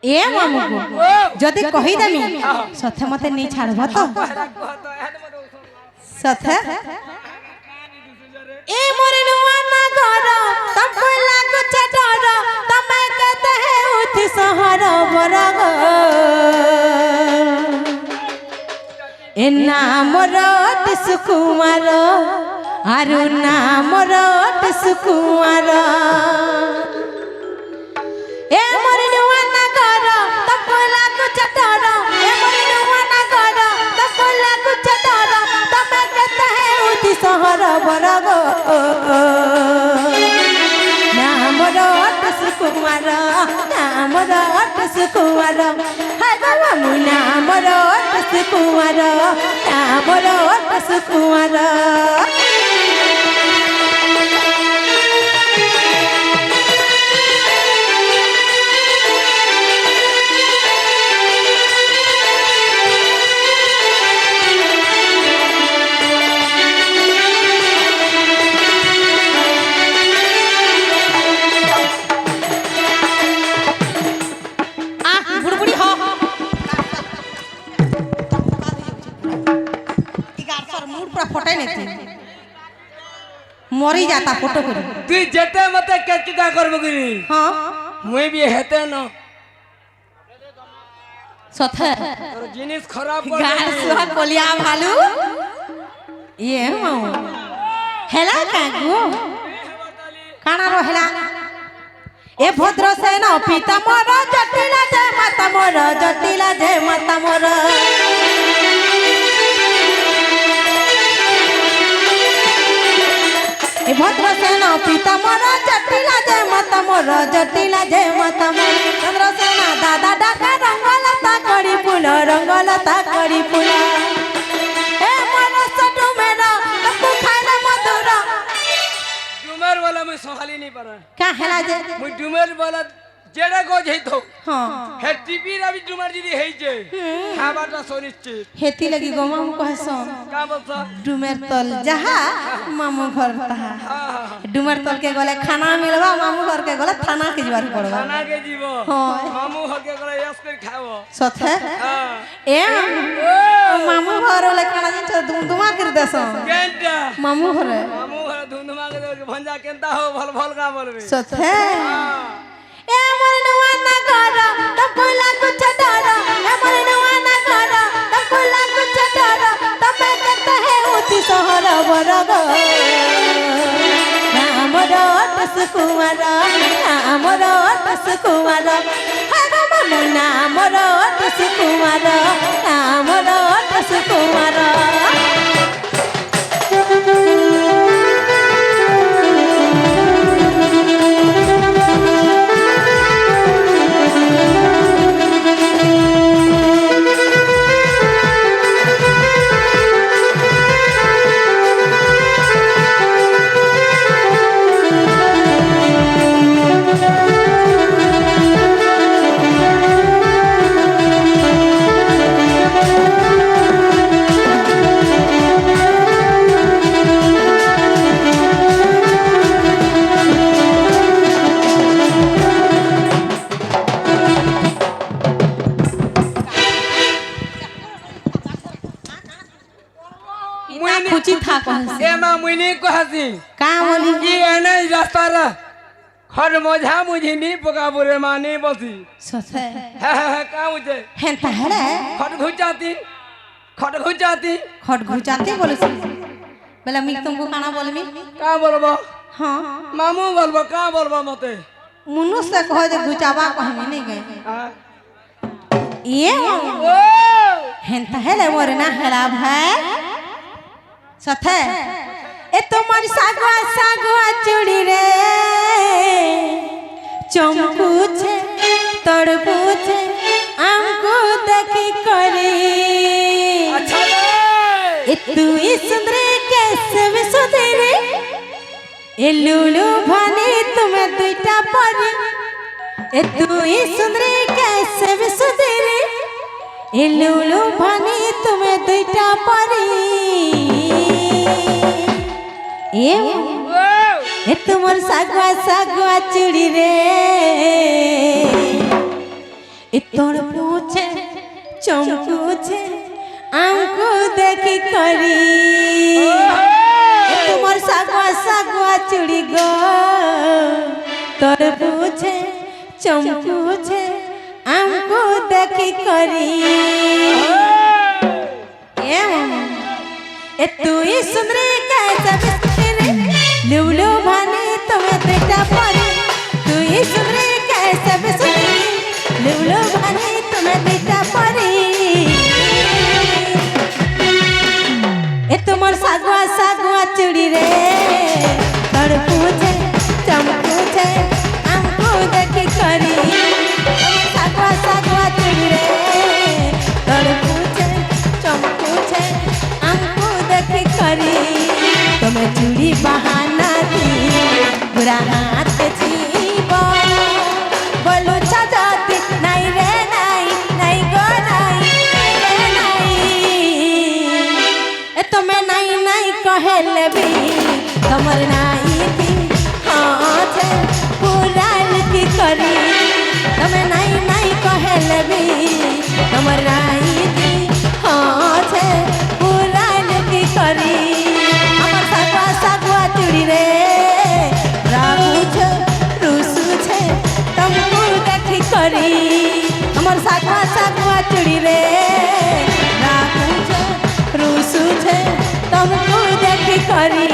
ए मामू जदि कही देमी सथे मते नहीं छाड़ब तो सथे ए मोरे नुआ ना घर तब लागो चडर तमे कहते है उठी सहर बरग ए नाम रट सुकुमार आरु नाम रट सुकुमार ए मोरे नुआ ना घर तब लागो चडर ए मोरे नुआ ना घर तब लागो चडर तमे कहते है उठी सहर बरग नाम रट सुकुमार नाम रट सुकुमार हाय बाबा मु नाम रट सुकुमार नाम रट सुकुमार मरी जाता फोटो करी तू जेते मते केचिता करबो किनी हां मुई भी हेते न सथे तोर जिनिस खराब कर गाल सुहा कोलिया भालू ये हो हेला कागो काना रो हेला ए भद्र सेन पिता मोर जटिला जय माता मोर जटिला जय माता मोर ए भद्र सेन पिता मोर जटिला जय माता मोर जटिला जय माता मोर चंद्र सेना दादा डाका रंगलता करी फूल रंगलता करी फूल ए मन सटू मेरा तू खाना मधुर डुमर वाला मैं संभाली नहीं पारा का हेला जे मुई डुमर वाला जेडे को जइतो हां हे टीवी रवि डुमर जी हेइ जे खाबाटा सुनिश्चित हेती लगी गो मामू कहसो का बोलता डुमर तल जहा मामू घर तहा डुमर तल के गले खाना मिलबा मामू घर के गले थाना के जीवार पड़बा खाना के जीवो हां मामू घर के गले यस कर खावो सथे हां ए मामू घर वाले खाना जिन धुमधुमा कर देसो केंटा मामू घर धुमधुमा के भंजा केंता हो भल भल का बोलबे सथे ए मोर नुआ ना घर तब कोला कुछ डर ए मोर नुआ ना घर तब कोला कुछ डर तब कहते है होती सहर बरग नाम रट सुकुमार नाम रट सुकुमार हाय बाबा मो नाम रट सुकुमार नाम रट सुकुमार कुची था कहसी ए मा मुनी कहसी का बोली ई एने रास्ता रा खर मोझा मुझी नी पका बुरे मानी बसी सथे का मुझे हेंता हेले खट घुचाती खट घुचाते बोले बोला मी तुमको खाना बोलमी का बोलबो हां मामू बोलबो का बोलबो मते मुनु से कह जे घुचावा कहमी नहीं गए ये ओ हेंता हेले मोर ना हेला भाई सथे ए तुम्हारी सागवा सागवा चूड़ी रे चमकुछे तड़पुछे हमको देखी करी अच्छा रे ए तू ई सुंदरी कैसे भी सुंदरी ए लुलु भानी तुम्हें दुईटा परी ए तू ई सुंदरी कैसे भी सुंदरी ए लुलु भानी तुम्हें दुईटा परी ए तुमर सागवा सागवा चूड़ी रे ए तोर पूछे चमकुछे आमको देखी करी ए तुमर सागवा सागवा चूड़ी गो तोर पूछे चमकुछे आमको देखी करी ए तू ही सुंदरी कैसा बिस्कुट लुलु भानी तुम्हें बेटा परी तू ही सुंदरी कैसा बिस्कुट लुलु भानी तुम्हें बेटा परी ए तुमर सागवा सागवा चूड़ी रे तोर पूछे चमकुछे आमको देखी करी सागवा सागवा चूड़ी रे तोर पूछे चमकुछे आमको देखी करी तुम्हें चूड़ी बहाना दी बुरा हाथ जीव बोलू छजाती नहीं रे नहीं गो नहीं ए तुम्हें नहीं कहले भी तमर नहीं थी हाँ छे पुरान की करी तुम्हें नहीं कहले भी तमर नहीं थी हाँ छे पुरान की करी আমার সাগवा সাগवा चूड़ी रे রাগু छे रुसु छे तुमको देखी करी আমার সাগवा সাগवा चूड़ी रे रागू छे रुसु छे तुमको देखी करी